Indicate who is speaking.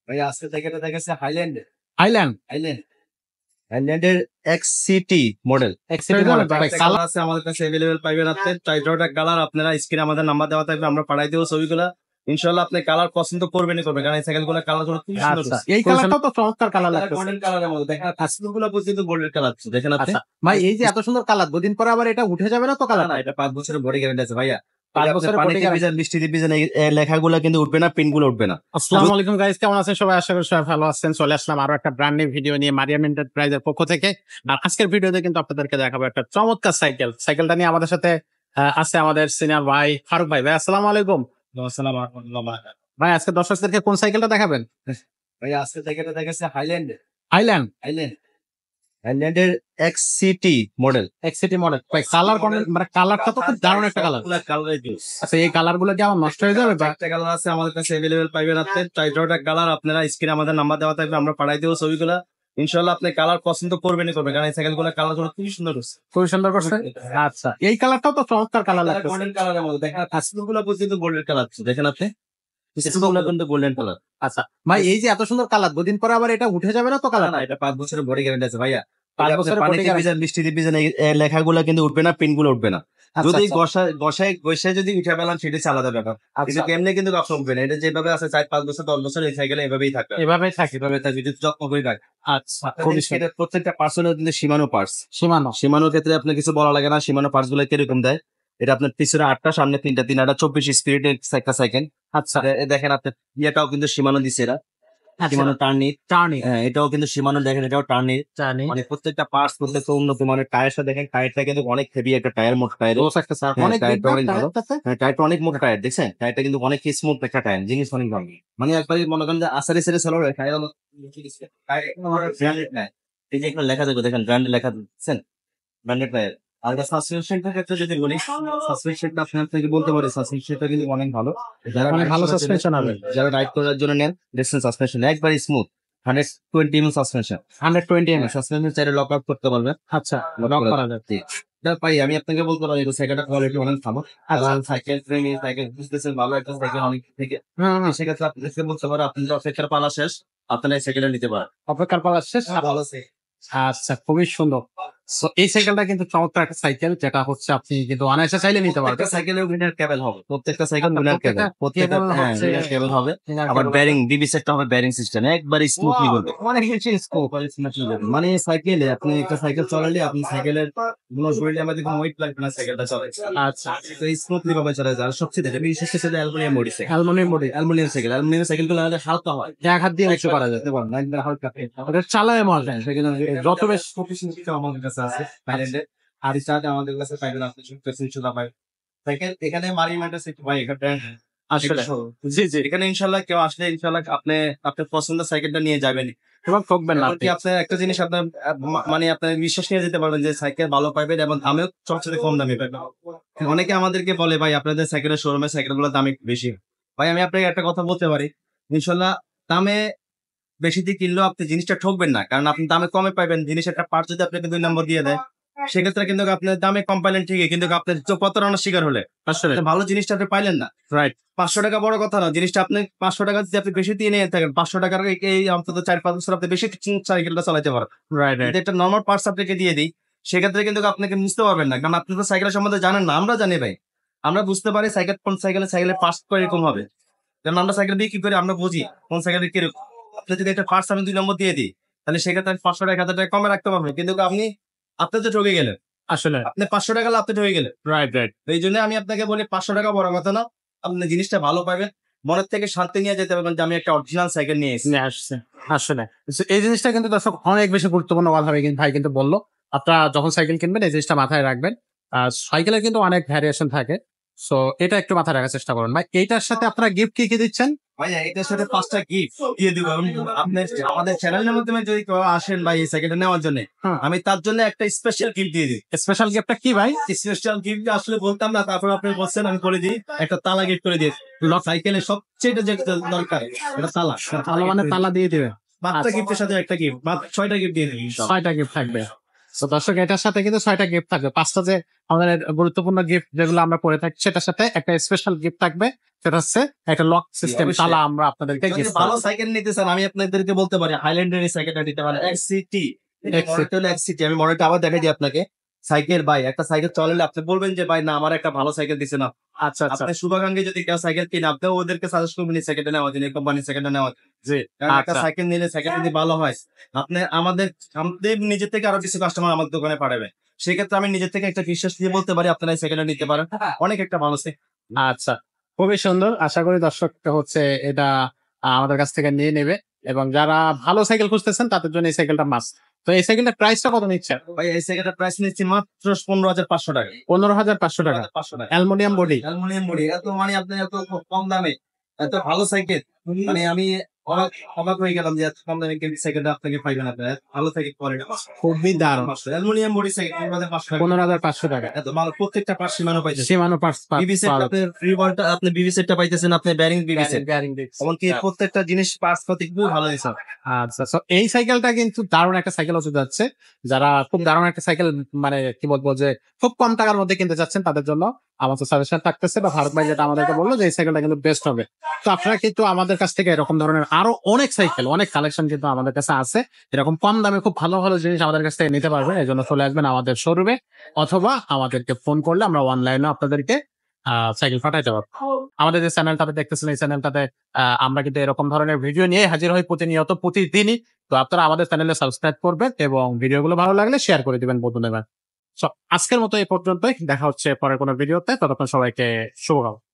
Speaker 1: ভাই আজকে থেকে এটা দেখেছে হাইল্যান্ড
Speaker 2: আইল্যান্ড
Speaker 1: হাইল্যান্ড হাইল্যান্ডের এক্সসিটি মডেল
Speaker 2: এক্সিটি মডেল ভাই
Speaker 1: কালার
Speaker 2: কালার
Speaker 1: আছে আমাদের কাছে अवेलेबल পাবেন। আপনি চাইটা কালার আপনারা স্ক্রিনে আমাদের নাম্বার দেওয়া থাকবে, আমরা পাঠাই দেবো ছবিগুলা। ইনশাআল্লাহ আপনি কালার পছন্দ করবেনই করবেন, কারণ এই সাইকেলগুলো কালার গুলো খুব সুন্দর।
Speaker 2: আচ্ছা এই কালারটাও তো চমৎকার কালার লাগছে।
Speaker 1: গোল্ডেন কালারের মধ্যে দেখেন, কাস্টমারগুলো পর্যন্ত গোল্ডেন কালার দেখেন আপনি।
Speaker 2: আচ্ছা ভাই এই যে এত সুন্দর কালার, দুদিন পরে আবার এটা উঠে যাবে না তো কালার?
Speaker 1: না, এটা 5 বছরের বডি গ্যারান্টি আছে ভাইয়া।
Speaker 2: 5 বছরের body guarantee।
Speaker 1: ভিজা বৃষ্টিতে ভিজা লেখাগুলো কিন্তু উঠবে না, পিনগুলো উঠবে না।
Speaker 2: আসসালামু আলাইকুম গাইস, কেমন আছেন সবাই? আশা করি সবাই ভালো আছেন। চলে আসলাম আরো একটা ব্র্যান্ড নিউ ভিডিও নিয়ে মারিয়াম এন্টারপ্রাইজের পক্ষ থেকে। আর আজকের ভিডিওতে কিন্তু আপনাদেরকে দেখাবো একটা চমৎকার সাইকেল। সাইকেলটা নিয়ে আমাদের সাথে আছে আমাদের সিনিয়র ভাই ফারুক ভাই। ভাই আসসালামু আলাইকুম।
Speaker 1: আসসালামু আলাইকুম
Speaker 2: ভাই আজকে দর্শকদেরকে কোন সাইকেলটা দেখাবেন?
Speaker 1: ভাই আজকে থেকে এটা দেখেছে হাইল্যান্ড
Speaker 2: আইল্যান্ড
Speaker 1: হাইল্যান্ডের এক্সসিটি মডেল।
Speaker 2: এক্সিটি মডেল। ভাই কালার মানে কালারটা তো খুব দারুণ একটা কালার। আচ্ছা এই কালার গুলো কি আমার নষ্ট হয়ে যাবে?
Speaker 1: একটা কালার আছে আমাদের কাছে अवेलेबल পাবেন। আপনি চাইটা কালার আপনারা স্ক্রিনে আমাদের নাম্বার দেওয়া থাকবে, আমরা পাঠাই দেবো ছবিগুলা। ইনশাআল্লাহ আপনি কালার পছন্দ করবেনই করবেন, কারণ এই সাইকেলগুলো কালার গুলো খুব সুন্দর হচ্ছে।
Speaker 2: খুবই সুন্দর করছে। আচ্ছা এই কালারটাও তো চমৎকার কালার লাগছে।
Speaker 1: গোল্ডেন কালারের মধ্যে দেখেন, কাস্টমারগুলো পর্যন্ত গোল্ডেন কালার দেখেন আপনি। কাস্টমারগুলো কিন্তু গোল্ডেন কালার।
Speaker 2: আচ্ছা ভাই এই যে এত সুন্দর কালার, দুদিন পরে আবার এটা উঠে যাবে না তো কালার?
Speaker 1: না, এটা 5 বছরের বডি গ্যারান্টি আছে ভাইয়া।
Speaker 2: 5 বছরের body guarantee।
Speaker 1: ভিজা বৃষ্টিতে ভিজা লেখাগুলো কিন্তু উঠবে না, পিনগুলো উঠবে না।
Speaker 2: আচ্ছা,
Speaker 1: যদি
Speaker 2: আচ্ছা।
Speaker 1: গসায় যদি উঠে পেলাম সেটা আলাদা ব্যাপার, কিন্তু কেমনে কিন্তু অপশন উঠবে না। এটা যেভাবে আছে 4-5 বছর 10 বছর এই সাইকেলে এভাবেই থাকবে,
Speaker 2: এভাবেই থাকে।
Speaker 1: এভাবে থাকবে যদি যত্ন করে রাখ।
Speaker 2: আচ্ছা খুবই সুন্দর।
Speaker 1: এটা প্রত্যেকটা পার্সোনাল কিন্তু সীমানো পার্টস।
Speaker 2: সীমানো
Speaker 1: সীমানোর ক্ষেত্রে আপনার কিছু বলা লাগে না। সীমানো পার্টস গুলো কিরকম দেয়, এটা আপনার পিছনে 8টা, সামনে 3টা, 24 স্পিরিটের একটা সাইকেল।
Speaker 2: আচ্ছা
Speaker 1: দেখেন আপনি ইয়েটাও কিন্তু সীমানো দিছে এরা, সীমানো টার্নির। হ্যাঁ, এটাও কিন্তু সীমানো দেখেন, এটাও টার্নির।
Speaker 2: জানি
Speaker 1: মানে প্রত্যেকটা পার্টস প্রত্যেকটা উন্নত মানের। টায়ারটা দেখেন, টায়ারটা কিন্তু অনেক হেভি একটা টায়ার, মোটা টায়ার।
Speaker 2: দোষ একটা স্যার
Speaker 1: হ্যাঁ,
Speaker 2: অনেক
Speaker 1: টায়ারটা
Speaker 2: big
Speaker 1: অনেক
Speaker 2: না
Speaker 1: ভালো।
Speaker 2: টায়ারটাতে?
Speaker 1: হ্যাঁ, টায়ারটা অনেক মোটা টায়ার, দেখছেন? টায়ারটা কিন্তু অনেক স্মুথ একটা টায়ার, জিনিস অনেক ভালো। মানে একবারই মনে করেন যে আসারে সেরে চলো টায়ার ব্র্যান্ডেড টায়ার। এই যে এখানে লেখা থাকবে দেখেন, ব্র্যান্ডেড লেখা দিচ্ছেন, ব্র্যান্ডেড টায়ার। আর সাসপেনশনটার ক্ষেত্রে যদি বলি, সাসপেনশনটা আপনাকে বলতে পারি সাসপেনশনটা কিন্তু অনেক ভালো। যারা
Speaker 2: অনেক
Speaker 1: ride
Speaker 2: ভালো
Speaker 1: করার জন্য-
Speaker 2: সাসপেনশন হবে।
Speaker 1: যারা রাইড করার জন্য নেন, দেখছেন সাসপেনশন একবারই smooth. 120 mm suspension.
Speaker 2: 120 MS.
Speaker 1: Suspension চাইলে লক আউট করতে পারবেন।
Speaker 2: আচ্ছা লক করা যাবে।
Speaker 1: জি। এটা ভাই আমি আপনাকে বলতে পারি সাইকেলটা কোয়ালিটি অনেক ভালো।
Speaker 2: আচ্ছা।
Speaker 1: আর সাইকেল প্রেমী, সাইকেল বুঝতেছেন ভালো একটা সাইকেল অনেক থেকে।
Speaker 2: হুম
Speaker 1: সেক্ষেত্রে আপনাকে বলতে পারো, আপনি অপেক্ষার পালা শেষ, আপনারা এই সাইকেলটা নিতে পারেন।
Speaker 2: অপেক্ষার পালা শেষ।
Speaker 1: ভালো আছে।
Speaker 2: আচ্ছা খুবই সুন্দর। So, এই সাইকেলটা কিন্তু চমৎকার একটা সাইকেল, যেটা হচ্ছে আপনি কিন্তু অনায়াসে চাইলে নিতে পারবেন।
Speaker 1: প্রত্যেকটা সাইকেলে উইনার কেবল হবে, প্রত্যেকটা সাইকেল
Speaker 2: আচ্ছা,
Speaker 1: উইনার কেবল,
Speaker 2: প্রত্যেকটা
Speaker 1: প্রত্যেকটা
Speaker 2: cable হচ্ছে-
Speaker 1: উইনার কেবল হবে।
Speaker 2: winner
Speaker 1: আবার
Speaker 2: cable
Speaker 1: ব্যারিং বিবি সেটটা হবে, ব্যারিং সিস্টেম একবার স্মুথলি করবে।
Speaker 2: অনেক বেশি স্কোপ।
Speaker 1: মানে সাইকেলে আপনি একটা সাইকেল চালালে আপনি সাইকেলের কোনো শরীরে আমাদের কোনো ওয়েট লাগবে না সাইকেলটা চালায়।
Speaker 2: আচ্ছা
Speaker 1: তো স্মুথলি ভাবে চলে যায়। আর সবচেয়ে দেখে বিশেষ করে aluminium body cycle,
Speaker 2: aluminium body,
Speaker 1: aluminium cycle গুলো হালকা হয়,
Speaker 2: এক হাত দিয়ে উঁচু করা যায়।
Speaker 1: দেখতে পারেন একদম হালকা।
Speaker 2: ওটা চালায় মজা নেই, সেখানে যত বেশি
Speaker 1: প্রফেশনাল আমাদের কাছে আছে থাইল্যান্ডে। আর স্টার্ট আমাদের কাছে পাইবেন আপনি শুধু পাই সাইকেল। এখানে মারিমেন্টাস একটু ভাই এখানে
Speaker 2: আসলে জি জি
Speaker 1: এখানে ইনশাল্লাহ কেউ আসলে ইনশাল্লাহ আপনি আপনার পছন্দের সাইকেলটা নিয়ে যাবেন।
Speaker 2: এবং ঠকবেন না
Speaker 1: এমনকি আপনার একটা জিনিস আপনার মানে আপনার বিশ্বাস নিয়ে যেতে পারবেন যে সাইকেল ভালো পাইবেন এবং দামেও সবচেয়ে কম দামে পাইবেন। অনেকে আমাদেরকে বলে ভাই আপনাদের সাইকেলের শোরুমে সাইকেলগুলোর দাম একটু বেশি। ভাই আমি আপনাকে একটা কথা বলতে পারি, ইনশাল্লাহ দামে বেশি দিয়ে কিনলেও আপনি জিনিসটা ঠকবেন না, কারণ আপনি দামে কমে পাইবেন। জিনিস একটা পার্ট যদি আপনাকে 2 নম্বর দিয়ে দেয়, সেক্ষেত্রে কিন্তু আপনার দামে কম পাইলেন ঠিকই, কিন্তু আপনার প্রতারণার শিকার হলে
Speaker 2: আসলে
Speaker 1: ভালো জিনিসটা আপনি পাইলেন না।
Speaker 2: রাইট
Speaker 1: 500 টাকা বড় কথা না, জিনিসটা আপনি 500 টাকা যদি আপনি বেশি দিয়ে নিয়ে থাকেন, 500 টাকার এই অন্তত 4-5 বছর আপনি বেশি সাইকেলটা চালাতে পারেন।
Speaker 2: রাইট
Speaker 1: যদি একটা নর্মাল পার্টস আপনাকে দিয়ে দিই, সেক্ষেত্রে কিন্তু আপনাকে বুঝতে পারবেন না, কারণ আপনি তো সাইকেলের সম্বন্ধে জানেন না। আমরা জানি ভাই, আমরা বুঝতে পারি সাইকেল কোন সাইকেলের পার্টস কিরকম হবে, কারণ আমরা সাইকেল বিক্রি করি, আমরা বুঝি কোন সাইকেলের কিরকম। আপনি যদি একটা পার্টস আমি 2 নম্বর দিয়ে দিই, তাহলে সেক্ষেত্রে 500 টাকা 1000 টাকা কমে রাখতে পারবেন, কিন্তু আপনি তো ঠকে গেলেন।
Speaker 2: আসলে
Speaker 1: আপনি 500 টাকা আপনি ঠকে গেলেন।
Speaker 2: রাইট রাইট
Speaker 1: এই জন্য আমি আপনাকে বলি 500 টাকা বড় কথা না, আপনি জিনিসটা ভালো পাবেন, মনের থেকে শান্তি নিয়ে যেতে পারবেন যে আমি একটা অরিজিনাল সাইকেল নিয়ে এসেছি।
Speaker 2: নিয়ে আসছে। আসলে So, এই জিনিসটা কিন্তু দর্শক অনেক বেশি গুরুত্বপূর্ণ কথা হবে, কিন্তু ভাই কিন্তু বললো আপনারা যখন সাইকেল কিনবেন এই জিনিসটা মাথায় রাখবেন। আর সাইকেলের কিন্তু অনেক ভ্যারিয়েশন থাকে, সো এটা একটু মাথায় রাখার চেষ্টা করুন। ভাই এইটার সাথে আপনারা গিফট কি কি দিচ্ছেন?
Speaker 1: ভাইয়া এটার সাথে 5টা গিফট দিয়ে দিব। আপনি আমাদের চ্যানেলের মাধ্যমে যদি কেউ আসেন ভাই এই সাইকেলটা নেওয়ার জন্য,
Speaker 2: হ্যাঁ।
Speaker 1: আমি তার জন্য একটা স্পেশাল গিফট দিয়ে দিই।
Speaker 2: স্পেশাল গিফটটা কি ভাই?
Speaker 1: স্পেশাল গিফট আসলে বলতাম না, তারপর আপনি বলছেন আমি করে দিই। একটা তালা গিফট করে দিই। সাইকেলের সবচেয়ে যেটা দরকার এটা তালা।
Speaker 2: তালা মানে তালা দিয়ে দিবে।
Speaker 1: মাত্র গিফটের সাথে একটা গিফট, মাত্র 6টা গিফট দিয়ে দিই।
Speaker 2: 6টা গিফট থাকবে। তো দর্শক এটার সাথে কিন্তু 6টা গিফট থাকবে। 5টা যে আমাদের গুরুত্বপূর্ণ গিফট যেগুলো আমরা করে থাকি সেটার সাথে একটা স্পেশাল গিফট থাকবে। সেটা হচ্ছে একটা লক সিস্টেম
Speaker 1: অবশ্যই।
Speaker 2: তালা আমরা আপনাদেরকে
Speaker 1: যদি
Speaker 2: গিফট
Speaker 1: ভালো সাইকেল নিতে চান আমি আপনাদেরকে বলতে পারি হাইল্যান্ডের এই সাইকেলটা নিতে পারেন এক্সসিটি। মডেলটা হলো এক্সসিটি। আমি মডেলটা আবার দেখাই দিই আপনাকে। সাইকেল ভাই একটা সাইকেল চালালে আপনি বলবেন যে ভাই না আমার একটা ভালো সাইকেল দিছে না।
Speaker 2: আচ্ছা আচ্ছা
Speaker 1: আপনার শুভাকাঙ্ক্ষী যদি কেউ সাইকেল কিনে আপনি ওদেরকে সাজেস্ট করবেন এই সাইকেলটা নেওয়ার জন্য, এই কোম্পানির সাইকেলটা নেওয়ার জন্য।
Speaker 2: জি
Speaker 1: কারণ একটা
Speaker 2: আচ্ছা
Speaker 1: সাইকেল নিলে সাইকেল যদি ভালো হয় আপনি আমাদের নিজের থেকে আরো কিছু কাস্টমার আমার দোকানে পাঠাবে। সেক্ষেত্রে আমি নিজের থেকে একটা বিশ্বাস দিয়ে বলতে পারি আপনারা এই সাইকেলটা নিতে পারেন। অনেক একটা ভালো
Speaker 2: আচ্ছা খুবই সুন্দর। আশা করি দর্শক হচ্ছে এটা আমাদের কাছ থেকে নিয়ে নেবে এবং যারা ভালো সাইকেল খুঁজতেছেন তাদের জন্য এই সাইকেলটা মাস্ট। তো এই সাইকেলটার প্রাইসটা কত নিচ্ছে?
Speaker 1: ভাই এই সাইকেলটার প্রাইস নিচ্ছি মাত্র 15,500 টাকা।
Speaker 2: 15,500 টাকা।
Speaker 1: 500 টাকা।
Speaker 2: Aluminium body.
Speaker 1: অ্যালুমিনিয়াম বডি এত মানে আপনি এত কম দামে এত ভালো সাইকেল মানে আমি অবাক অবাক হয়ে গেলাম যে এত কম দামে কেউ সাইকেলটা আপনাকে পাইবেন আপনার এত ভালো সাইকেল কোয়ালিটি
Speaker 2: খুবই দারুণ।
Speaker 1: অ্যালুমিনিয়াম বডি সাইকেল 15,500 টাকা।
Speaker 2: 15,500 টাকা।
Speaker 1: এত ভালো প্রত্যেকটা পার্ট সীমানো পাইতেছে।
Speaker 2: সীমানো
Speaker 1: বিবি সেট আপনি ফ্রি ওয়ালটা আপনি বিবি সেটটা পাইতেছেন আপনি ব্যারিং বিবি সেট এমনকি প্রত্যেকটা জিনিস পার্টস পাতি খুব ভালো হয়েছে।
Speaker 2: আচ্ছা তো এই সাইকেলটা কিন্তু দারুণ একটা সাইকেল হতে যাচ্ছে। যারা খুব দারুণ একটা সাইকেল মানে কি বলবো যে খুব কম টাকার মধ্যে কিনতে যাচ্ছেন তাদের জন্য আমাদের সাজেশন থাকতেছে বা ভারত ভাই যেটা আমাদেরকে বললো যে এই সাইকেলটা কিন্তু বেস্ট হবে। তো আপনারা কিন্তু আমাদের কাছ থেকে এরকম ধরনের আরো অনেক সাইকেল অনেক কালেকশন কিন্তু আমাদের কাছে আছে। এরকম কম দামে খুব ভালো ভালো জিনিস আমাদের কাছ থেকে নিতে পারবেন। এই জন্য চলে আসবেন আমাদের শোরুমে অথবা আমাদেরকে ফোন করলে আমরা অনলাইনে আপনাদেরকে সাইকেল পাঠাইতে পারবো। আমাদের যে চ্যানেলটাতে দেখতেছেন এই চ্যানেলটাতে আমরা কিন্তু এরকম ধরনের ভিডিও নিয়ে হাজির হই প্রতিনিয়ত প্রতিদিনই। তো আপনারা আমাদের চ্যানেলে সাবস্ক্রাইব করবেন এবং ভিডিওগুলো ভালো লাগলে শেয়ার করে দিবেন বন্ধুদের। আজকের মতো এই পর্যন্তই। দেখা হচ্ছে পরের কোনো ভিডিওতে। ততক্ষণ সবাইকে শুভকামনা।